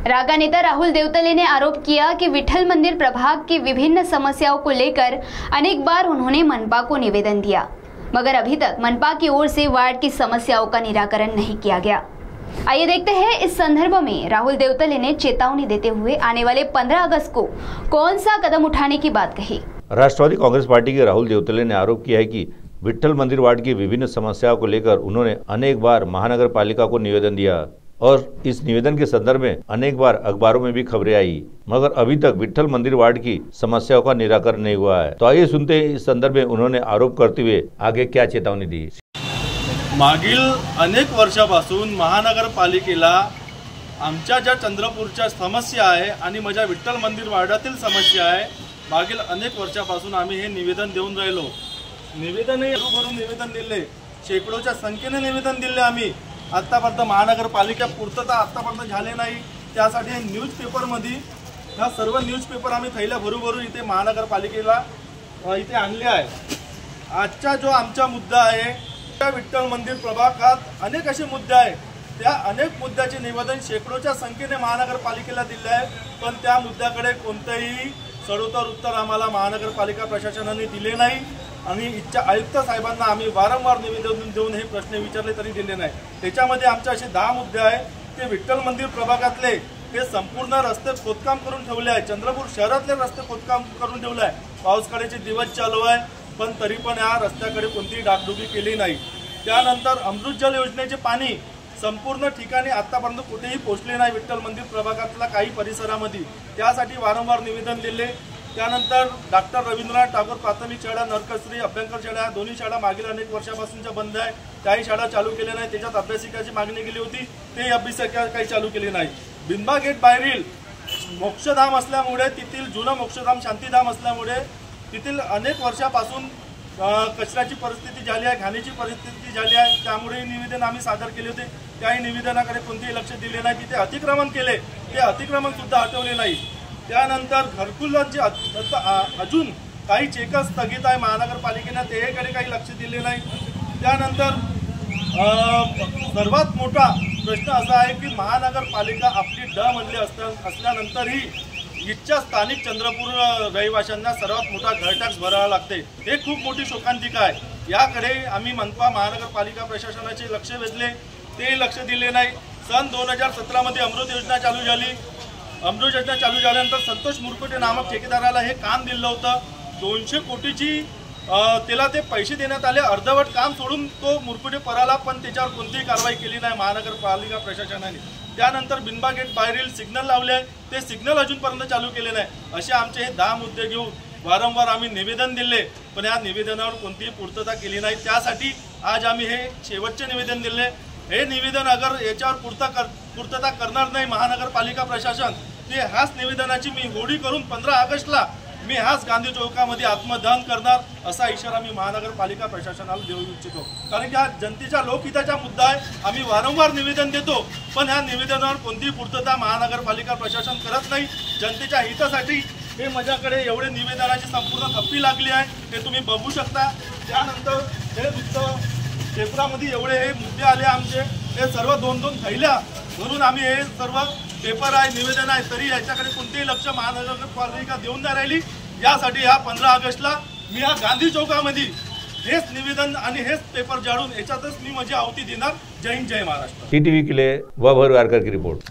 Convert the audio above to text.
रागा नेता राहुल देवतले ने आरोप किया कि विठल मंदिर प्रभाग की विभिन्न समस्याओं को लेकर अनेक बार उन्होंने मनपा को निवेदन दिया, मगर अभी तक मनपा की ओर से वार्ड की समस्याओं का निराकरण नहीं किया गया। आइए देखते हैं इस संदर्भ में राहुल देवतले ने चेतावनी देते हुए आने वाले 15 अगस्त को कौन सा कदम उठाने की बात कही। राष्ट्रवादी कांग्रेस पार्टी के राहुल देवतले ने आरोप किया है कि विठल मंदिर वार्ड की विभिन्न समस्याओं को लेकर उन्होंने अनेक बार महानगर पालिका को निवेदन दिया और इस निवेदन के संदर्भ में अनेक बार अखबारों में भी खबरें आई, मगर अभी तक विठल मंदिर वार्ड की समस्याओं का निराकरण नहीं हुआ है। तो आइए सुनते हैं इस संदर्भ में उन्होंने आरोप करते हुए आगे क्या चेतावनी दी। मागील अनेक वर्षापासून महानगरपालिकेला आमच्या ज्या चंद्रपूरच्या समस्या आहे आणि माझ्या विठ्ठल मंदिर वार्डातील समस्या आहे, मागील अनेक वर्षापासून आम्ही हे निवेदन देऊन राहिलो। निवेदनही भरून निवेदन दिले, शेकडोच्या संख्येने निवेदन दिले आम्ही। आतापर्यंत महानगरपालिका पूर्तता आतापर्यंत झाले नाही। त्यासाठी न्यूजपेपरमध्ये ह्या सर्व न्यूजपेपर आम्ही थैल्या भरू इथे महानगरपालिकेला इथे आणले आहे। आजचा जो आमचा मुद्दा आहे, त्या विठ्ठल मंदिर प्रभागात अनेक असे मुद्दे आहेत, त्या अनेक मुद्द्याचे निवेदन शेकडोच्या संख्येने महानगरपालिकेला दिले आहे, पण त्या मुद्द्याकडे कोणतेही सडोतर उत्तर आम्हाला महानगरपालिका प्रशासनाने दिले नाही आणि इच्छा आयुक्त साहेबांना आम्ही वारंवार निवेदन देऊन हे प्रश्न विचारले तरी दिले नाही। त्याच्यामध्ये आमचे असे 10 मुद्दे आहेत ते विठ्ठल मंदिर प्रभागातले हे संपूर्ण रस्ते खोदकाम करून ठेवले आहे। चंद्रपूर शहरातले रस्ते खोदकाम करून ठेवले आहे। पावसाळ्याचे दिवस चालू आहे, पण तरी पण या रस्त्याकडे कोणतीही डागडुगी केली नाही। त्यानंतर अमृत जल योजनेचे पाणी संपूर्ण ठिकाणी आतापर्यंत कुठेही पोहोचले नाही विठ्ठल मंदिर प्रभागातल्या काही परिसरामध्ये, त्यासाठी वारंवार निवेदन दिले। त्यानंतर डॉक्टर रवींद्रनाथ टागोर प्राथमिक शाळा, नरकश्री अभ्यंकर शाळा दोन्ही शाळा मागील अनेक वर्षापासूनच्या बंद आहे, त्याही शाळा चालू केल्या नाही। त्याच्यात अभ्यासिकाची मागणी केली होती, ते अभ्यासिका काही चालू केली नाही। बिनबा गेट बाहेरील मोक्षधाम असल्यामुळे, तिथील जुनं मोक्षधाम शांतीधाम असल्यामुळे तिथील अनेक वर्षापासून कचऱ्याची परिस्थिती झाली आहे, घाणीची परिस्थिती झाली आहे, त्यामुळे निवेदन आम्ही सादर केले होते। त्याही निवेदनाकडे कोणतेही लक्ष दिले नाही। तिथे अतिक्रमण केले, ते अतिक्रमण सुद्धा हटवले नाही। त्यानंतर घरकुलांची अजून काही चेकच स्थगित आहे महानगरपालिकेने, त्याकडे काही लक्ष दिले नाही। त्यानंतर सर्वात मोठा प्रश्न असा आहे की महानगरपालिका आपली ड म्हणली असल्यानंतरही इथच्या स्थानिक चंद्रपूर रहिवाशांना सर्वात मोठा घर टॅक्स भरावा लागते। हे खूप मोठी शोकांतिका आहे। याकडे आम्ही मनपा महानगरपालिका प्रशासनाचे लक्ष वेधले, ते लक्ष दिले नाही। सन 2017 मध्ये अमृत योजना चालू झाली। अमृत योजना चालू झाल्यानंतर संतोष मुरकुटे नामक ठेकेदाराला हे काम दिलं होतं। 200 कोटीची त्याला ते पैसे देण्यात आले, अर्धवट काम सोडून तो मुरकुटे पराला, पण त्याच्यावर कोणतीही कारवाई केली नाही महानगरपालिका प्रशासनाने। त्यानंतर बिनबा गेट बाहेरील सिग्नल लावले, ते सिग्नल अजूनपर्यंत चालू केले नाही। असे आमचे हे 10 मुद्दे घेऊन वारंवार आम्ही निवेदन दिले, पण या निवेदनावर कोणतीही पूर्तता केली नाही। त्यासाठी आज आम्ही हे शेवटचे निवेदन दिले। हे निवेदन अगर याच्यावर पूर्तता करणार नाही महानगरपालिका प्रशासन, ते ह्याच निवेदनाची मी होडी करून 15 ऑगस्टला मी ह्याच गांधी चौकामध्ये आत्मदहन करणार, असा इशारा मी महानगरपालिका प्रशासनाला देऊ इच्छितो। कारण की हा जनतेच्या लोकहिताचा मुद्दा आहे। आम्ही वारंवार निवेदन देतो, पण ह्या निवेदनावर कोणतीही पूर्तता महानगरपालिका प्रशासन करत नाही। जनतेच्या हितासाठी हे माझ्याकडे एवढे निवेदनाची संपूर्ण खप्पी लागली आहे, हे तुम्ही बघू शकता। त्यानंतर हे वृत्त पेपरामध्ये एवढे हे मुद्दे आले आमचे, हे सर्व 2-2 थैल्या भरून आम्ही हे सर्व पेपर आहे, निवेदन आहे, तरी याच्याकडे कोणतेही लक्ष महानगरपालिका देऊन नाही राहिली। यासाठी ह्या 15 ऑगस्टला मी या गांधी चौकामध्ये हेच निवेदन आणि हेच पेपर जाळून याच्यातच मी माझी आहुती देणार। जय हिंद, जय महाराष्ट्र। टीटीवी के लिए वह वारकर की रिपोर्ट।